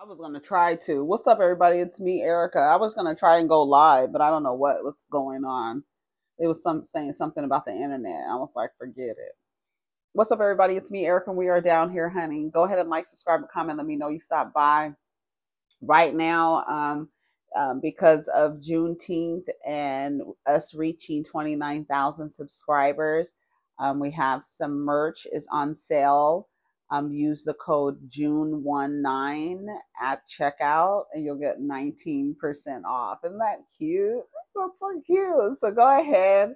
I was gonna try to. What's up, everybody? It's me, Erica. I was gonna try and go live, but I don't know what was going on. It was saying something about the internet. I was like, forget it. What's up, everybody? It's me, Erica, and we are down here, honey. Go ahead and like, subscribe, and comment. Let me know you stopped by. Right now, because of Juneteenth and us reaching 29,000 subscribers, we have some merch is on sale. Use the code June19 at checkout and you'll get 19% off. Isn't that cute? That's so cute. So go ahead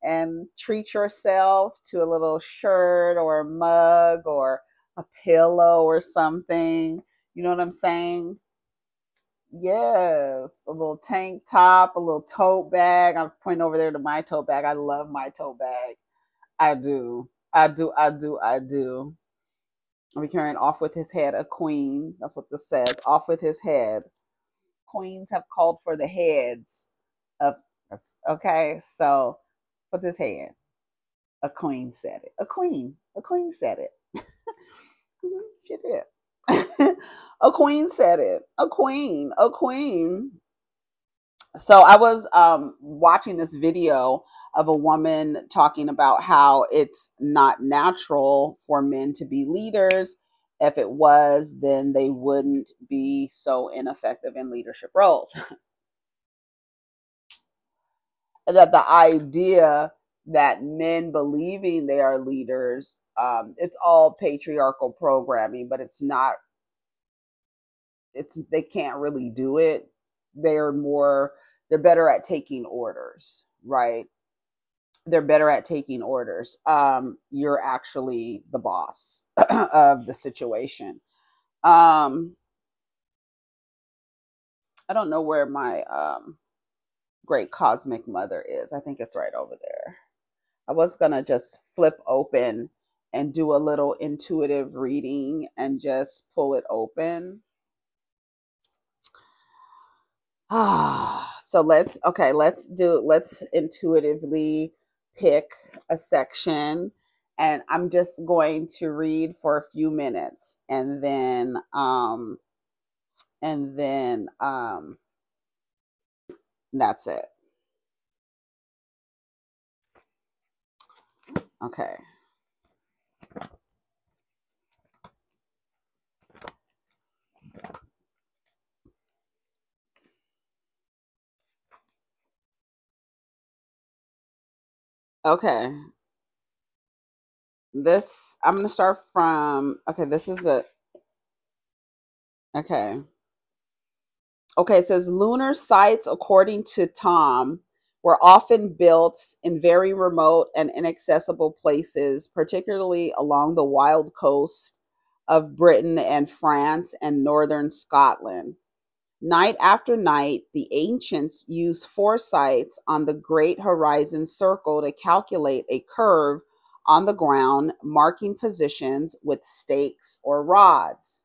and treat yourself to a little shirt or a mug or a pillow or something. You know what I'm saying? Yes, a little tank top, a little tote bag. I'm pointing over there to my tote bag. I love my tote bag. I do. I do. I'll be carrying off with his head a queen. That's what this says. Off with his head. Queens have called for the heads of, okay, so with his head. A queen said it. A queen. A queen said it. She did. A queen said it. A queen. A queen. So I was watching this video of a woman talking about how it's not natural for men to be leaders. If it was, then they wouldn't be so ineffective in leadership roles. That the idea that men believing they are leaders, it's all patriarchal programming, but it's not. They can't really do it. They're better at taking orders, right? They're better at taking orders. You're actually the boss of the situation. I don't know where my great cosmic mother is. I think it's right over there. I was gonna just flip open and do a little intuitive reading and just pull it open. So let's intuitively pick a section, and I'm just going to read for a few minutes and then that's it. Okay. Okay. This, I'm going to start from, okay, this is okay. Okay, it says lunar sites, according to Tom, were often built in very remote and inaccessible places, particularly along the wild coast of Britain and France and northern Scotland. Night after night, the ancients used foresights on the great horizon circle to calculate a curve on the ground, marking positions with stakes or rods.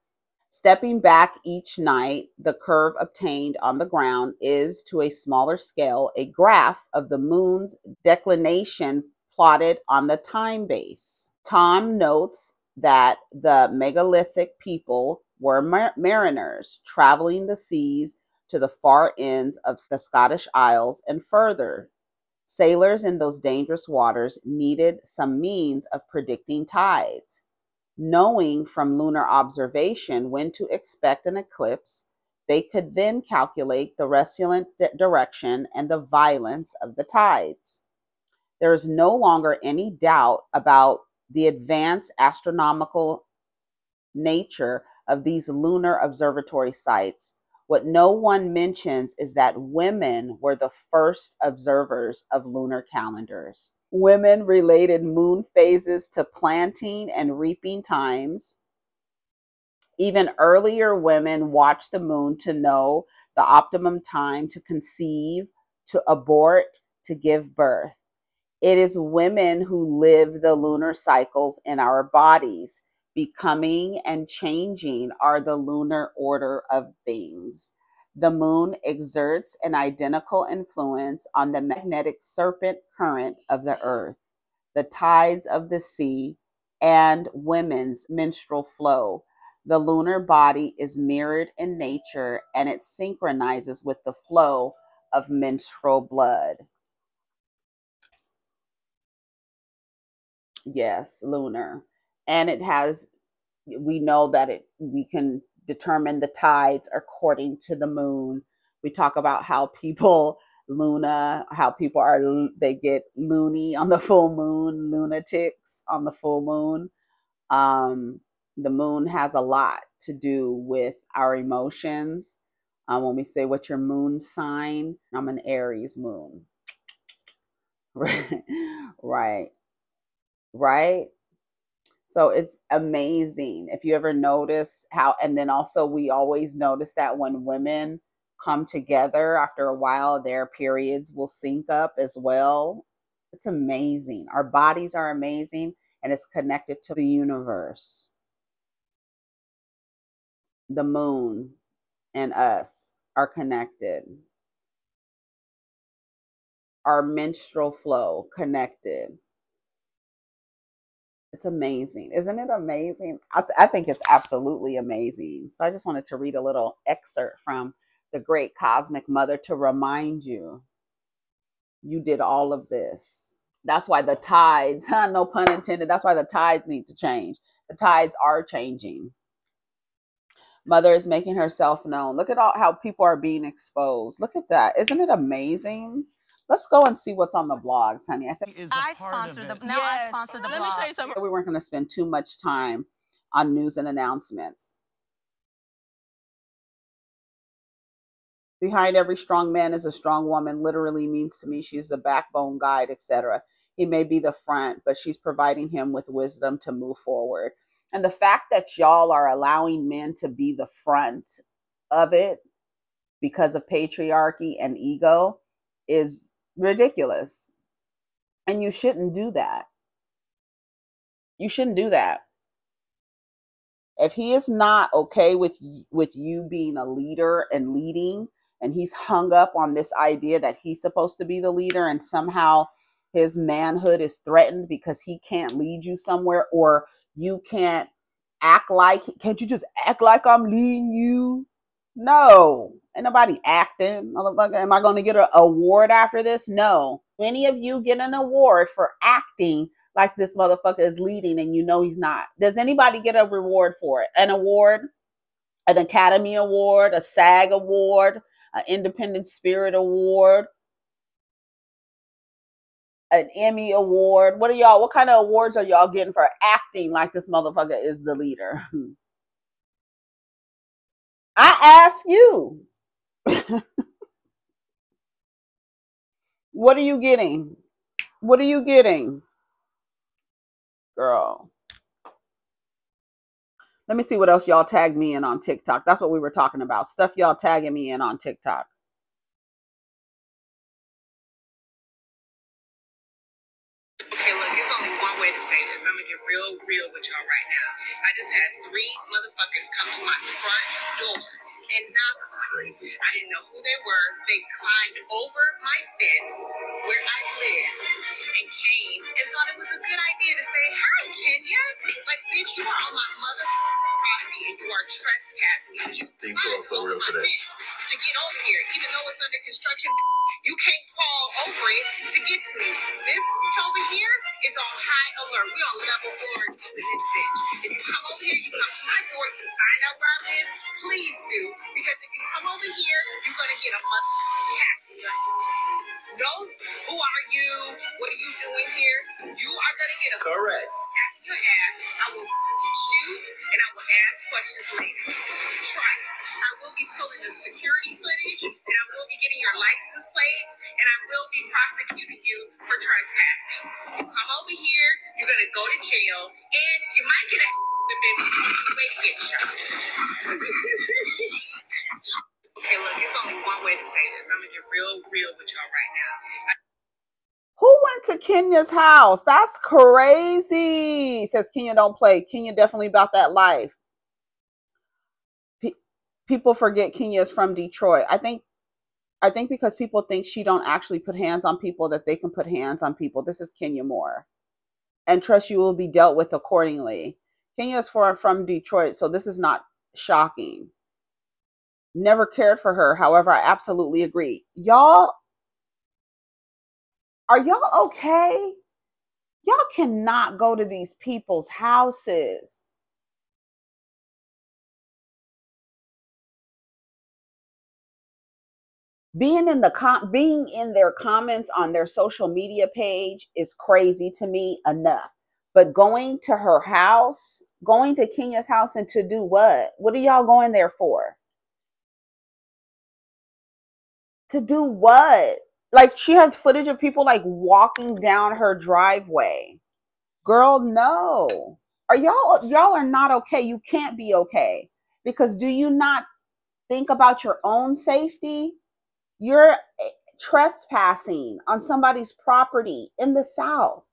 Stepping back each night, the curve obtained on the ground is, to a smaller scale, a graph of the moon's declination plotted on the time base. Tom notes that the megalithic people were mariners traveling the seas to the far ends of the Scottish Isles and further. Sailors in those dangerous waters needed some means of predicting tides. Knowing from lunar observation when to expect an eclipse, they could then calculate the recent direction and the violence of the tides. There is no longer any doubt about the advanced astronomical nature of these lunar observatory sites. What no one mentions is that women were the first observers of lunar calendars. Women related moon phases to planting and reaping times. Even earlier, women watched the moon to know the optimum time to conceive, to abort, to give birth. It is women who live the lunar cycles in our bodies. Becoming and changing are the lunar order of things. The moon exerts an identical influence on the magnetic serpent current of the earth, the tides of the sea, and women's menstrual flow. The lunar body is mirrored in nature and it synchronizes with the flow of menstrual blood. Yes, lunar. And it has, we know that we can determine the tides according to the moon. We talk about how people, how people are, they get loony on the full moon, lunatics on the full moon. The moon has a lot to do with our emotions. When we say, what's your moon sign? I'm an Aries moon. Right. Right. So it's amazing. If you ever notice how, and then also we always notice that when women come together after a while, their periods will sync up as well. It's amazing. Our bodies are amazing and it's connected to the universe. The moon and us are connected. Our menstrual flow connected. It's amazing. Isn't it amazing? I think it's absolutely amazing. So I just wanted to read a little excerpt from the great cosmic mother to remind you, you did all of this. That's why the tides, no pun intended, that's why the tides need to change. The tides are changing. Mother is making herself known. Look at how people are being exposed. Look at that. Isn't it amazing? Let's go and see what's on the blogs, honey. I sponsor the blog. Let me tell you something. We weren't going to spend too much time on news and announcements. Behind every strong man is a strong woman. Literally means to me she's the backbone, guide, etc. He may be the front, but she's providing him with wisdom to move forward. And the fact that y'all are allowing men to be the front of it because of patriarchy and ego is ridiculous. And you shouldn't do that. You shouldn't do that. If he is not okay with you being a leader and leading, and he's hung up on this idea that he's supposed to be the leader and somehow his manhood is threatened because he can't lead you somewhere, or you can't can't you just act like I'm leading you? No, ain't nobody acting. Motherfucker, am I going to get an award after this? No. Any of you get an award for acting like this motherfucker is leading and you know he's not? Does anybody get a reward for it? An award? An Academy Award? A SAG Award? An Independent Spirit Award? An Emmy Award? What kind of awards are y'all getting for acting like this motherfucker is the leader? I ask you. What are you getting? What are you getting? Girl. Let me see what else y'all tagged me in on TikTok. That's what we were talking about. Stuff y'all tagging me in on TikTok. Okay, look, it's only one way to say this. I'm gonna get real with y'all right now. I just had 3 motherfuckers come to my front door and knock on it. I didn't know who they were. They climbed over my fence where I live and came and thought it was a good idea to say, "Hi, Kenya." Like, bitch, you are on my mother property and you are trespassing. And you climbed over my fence to get over here, even though it's under construction. You can't crawl over it to get to me. This bitch over here is on high alert. We on level 4 in this bitch. If you come over here, you come to my door, you find out where I live, please do. Because if you come over here, you're going to get a motherfucking cat. No, who are you? What are you doing here? You are going to get a correct tap in your ass. I will shoot and I will ask questions later. Try it. I will be pulling the security footage and I will be getting your license plates and I will be prosecuting you for trespassing. You come over here, you're going to go to jail and you might get a the baby you may get shot. Okay, look, it's only one way to say this. I'm going to get real with y'all right now. Who went to Kenya's house? That's crazy. Says Kenya don't play. Kenya definitely about that life. People forget Kenya is from Detroit. I think because people think she don't actually put hands on people, that they can put hands on people. This is Kenya Moore. And trust you will be dealt with accordingly. Kenya is from Detroit, so this is not shocking. Never cared for her. However, I absolutely agree. Y'all, are y'all okay? Y'all cannot go to these people's houses. Being in their comments on their social media page is crazy to me enough. But going to her house, going to Kenya's house, and to do what? What are y'all going there for? To do what? Like, she has footage of people like walking down her driveway. Girl, no. Y'all are not okay. You can't be okay. Because do you not think about your own safety? You're trespassing on somebody's property in the South.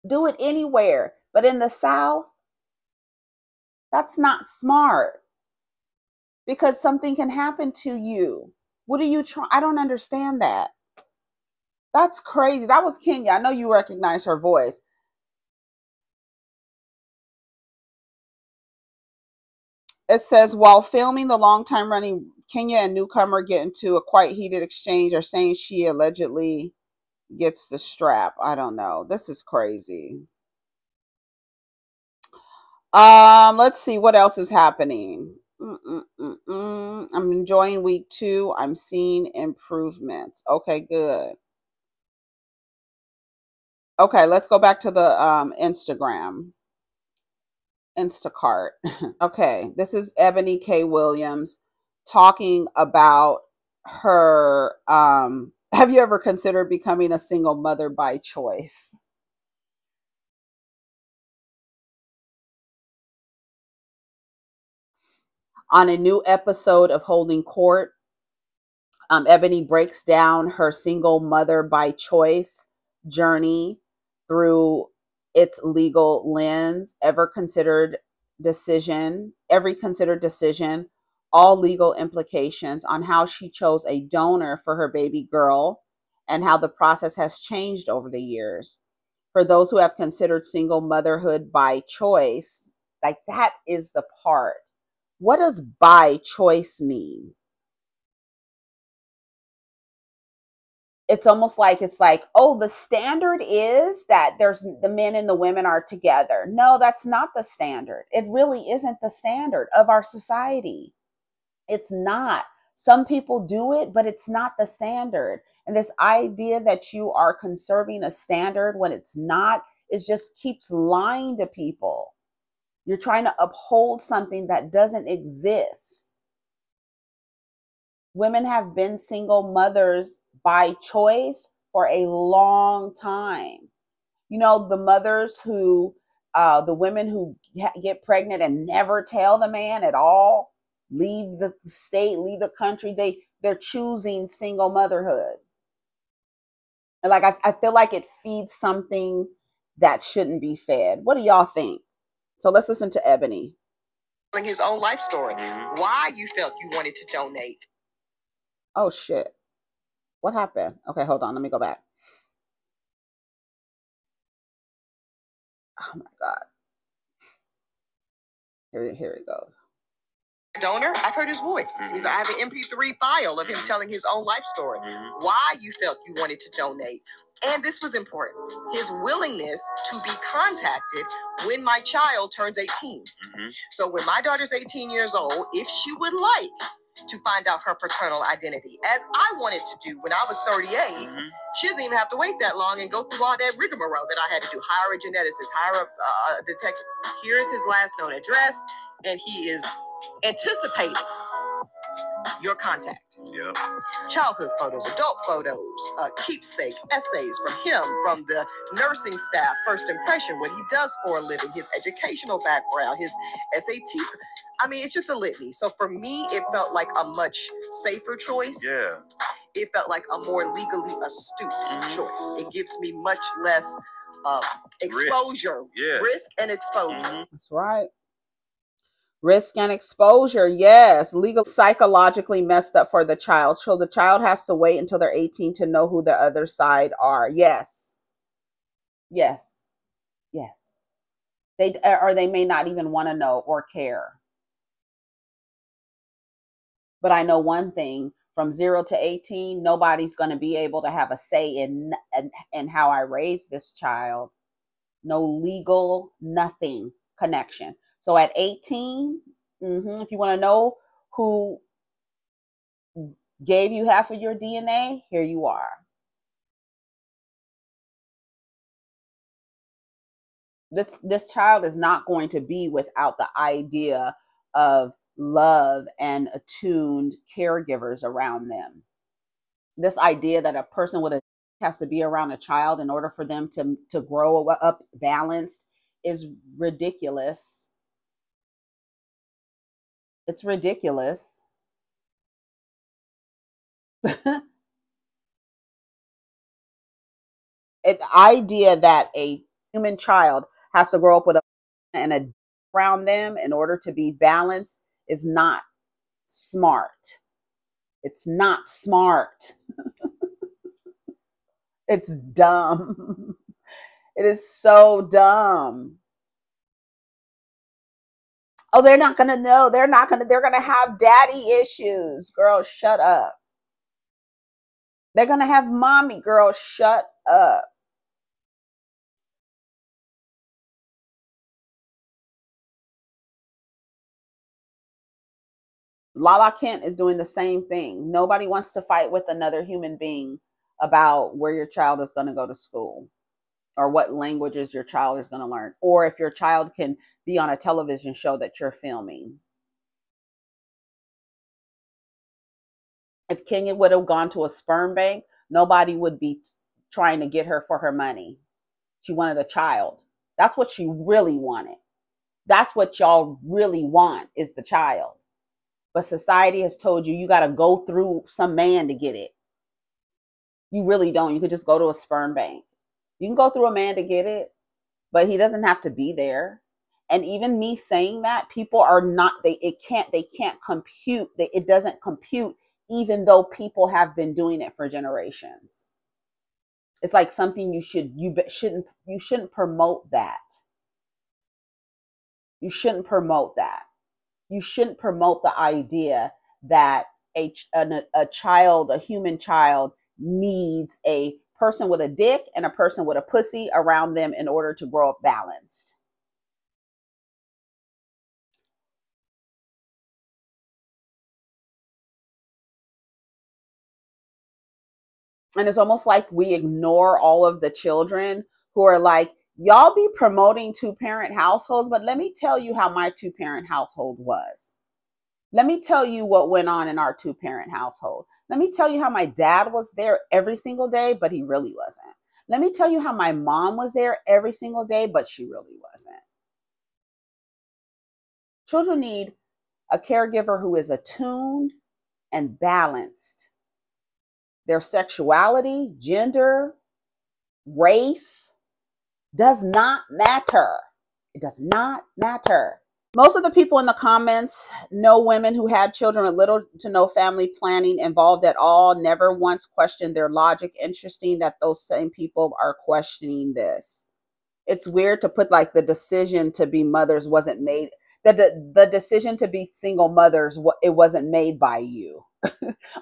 Do it anywhere, but in the South, that's not smart, because something can happen to you. What are you trying? I don't understand that. That's crazy. That was Kenya. I know you recognize her voice. It says, while filming the long time running Kenya and newcomer get into a quite heated exchange, are saying she allegedly gets the strap. I don't know. This is crazy. Let's see what else is happening. I'm enjoying week 2. I'm seeing improvements. Okay, good. Okay, let's go back to the Instagram. Instacart. Okay, this is Eboni K. Williams talking about her. Have you ever considered becoming a single mother by choice? On a new episode of Holding Court, Eboni breaks down her single mother by choice journey through its legal lens, every considered decision, all legal implications on how she chose a donor for her baby girl, and how the process has changed over the years. For those who have considered single motherhood by choice, like, that is the part. What does by choice mean? It's almost like, oh, the standard is that there's the men and the women are together. No, that's not the standard. It really isn't the standard of our society. It's not. Some people do it, but it's not the standard. And this idea that you are conserving a standard when it's not, it just keeps lying to people. You're trying to uphold something that doesn't exist. Women have been single mothers by choice for a long time. You know, the mothers who, the women who get pregnant and never tell the man at all, leave the state, leave the country, they're choosing single motherhood. And like, I feel like it feeds something that shouldn't be fed. What do y'all think? So let's listen to Eboni. His own life story. Why you felt you wanted to donate. Oh shit. What happened? Okay, hold on. Let me go back. Oh my God. Here it goes. Donor, I've heard his voice. I have an MP3 file of him telling his own life story. Why you felt you wanted to donate. And this was important. His willingness to be contacted when my child turns 18. So when my daughter's 18 years old, if she would like to find out her paternal identity, as I wanted to do when I was 38, she doesn't even have to wait that long and go through all that rigmarole that I had to do. Hire a geneticist, hire a detective. Here is his last known address, and he is anticipating your contact. Yep. Childhood photos, adult photos, keepsake essays from him, from the nursing staff, first impression, what he does for a living, his educational background, his SAT. I mean, it's just a litany. So for me, it felt like a much safer choice. Yeah. It felt like a more legally astute choice. It gives me much less exposure, risk and exposure. That's right. Risk and exposure, yes. Legal, psychologically messed up for the child. So the child has to wait until they're 18 to know who the other side are. Yes. Yes. Yes. They may not even want to know or care. But I know one thing, from 0 to 18, nobody's going to be able to have a say in how I raise this child. No legal, nothing connection. So at 18, if you want to know who gave you half of your DNA, here you are. This child is not going to be without the idea of love and attuned caregivers around them. This idea that a person with a has to be around a child in order for them to grow up balanced is ridiculous. It's ridiculous. An idea that a human child has to grow up with a around them in order to be balanced is not smart. It's not smart. It's dumb. It is so dumb. Oh, they're not going to know. They're going to have daddy issues. Girl, shut up. They're going to have mommy. Girl, shut up. Lala Kent is doing the same thing. Nobody wants to fight with another human being about where your child is going to go to school or what languages your child is going to learn, or if your child can be on a television show that you're filming. If Kenya would have gone to a sperm bank, nobody would be trying to get her for her money. She wanted a child. That's what she really wanted. That's what y'all really want, is the child. But society has told you got to go through some man to get it. You really don't. You could just go to a sperm bank. You can go through a man to get it, but he doesn't have to be there. And even me saying that, people are not, they can't compute, it doesn't compute, even though people have been doing it for generations. It's like something you shouldn't promote that. You shouldn't promote that. You shouldn't promote the idea that a child, a human child, needs a person with a dick and a person with a pussy around them in order to grow up balanced. And it's almost like we ignore all of the children who are like, y'all be promoting two-parent households, but let me tell you how my two-parent household was. Let me tell you what went on in our two-parent household. Let me tell you how my dad was there every single day, but he really wasn't. Let me tell you how my mom was there every single day, but she really wasn't. Children need a caregiver who is attuned and balanced. Their sexuality, gender, race does not matter. It does not matter. Most of the people in the comments know women who had children with little to no family planning involved at all, never once questioned their logic. Interesting that those same people are questioning this. It's weird to put like the decision to be mothers wasn't made, that the decision to be single mothers, it wasn't made by you.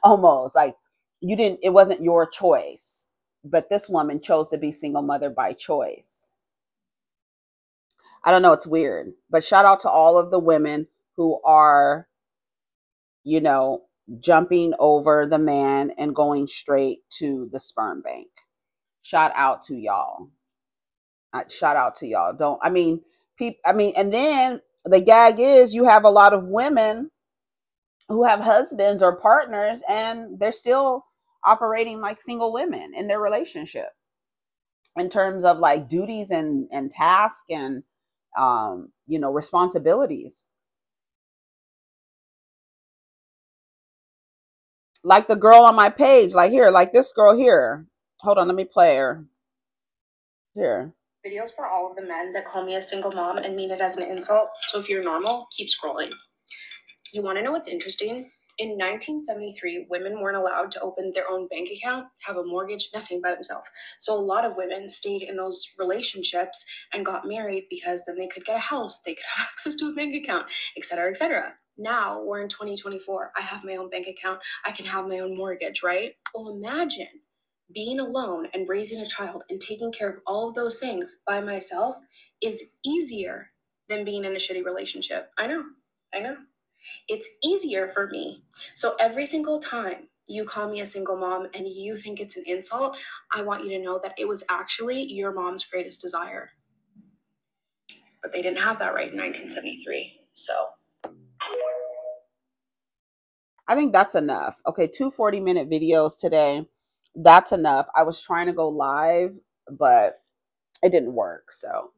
Almost like it wasn't your choice, but this woman chose to be single mother by choice. I don't know. It's weird, but shout out to all of the women who are, jumping over the man and going straight to the sperm bank. Shout out to y'all. Shout out to y'all. And then the gag is you have a lot of women who have husbands or partners and they're still operating like single women in their relationship in terms of like duties and tasks and responsibilities. Like the girl on my page, like here, like this girl here. Hold on, let me play her. Here. Videos for all of the men that call me a single mom and mean it as an insult. So if you're normal, keep scrolling. You want to know what's interesting? In 1973, women weren't allowed to open their own bank account, have a mortgage, nothing by themselves. So a lot of women stayed in those relationships and got married because then they could get a house, they could have access to a bank account, etc., etc. Now we're in 2024. I have my own bank account. I can have my own mortgage, right? Well, imagine being alone and raising a child and taking care of all of those things by myself is easier than being in a shitty relationship. I know. It's easier for me. So every single time you call me a single mom and you think it's an insult, I want you to know that it was actually your mom's greatest desire. But they didn't have that right in 1973. So I think that's enough. Okay, 2 40-minute videos today. That's enough. I was trying to go live, but it didn't work. So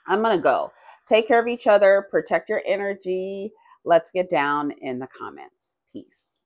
I'm going to go. Take care of each other. Protect your energy. Let's get down in the comments. Peace.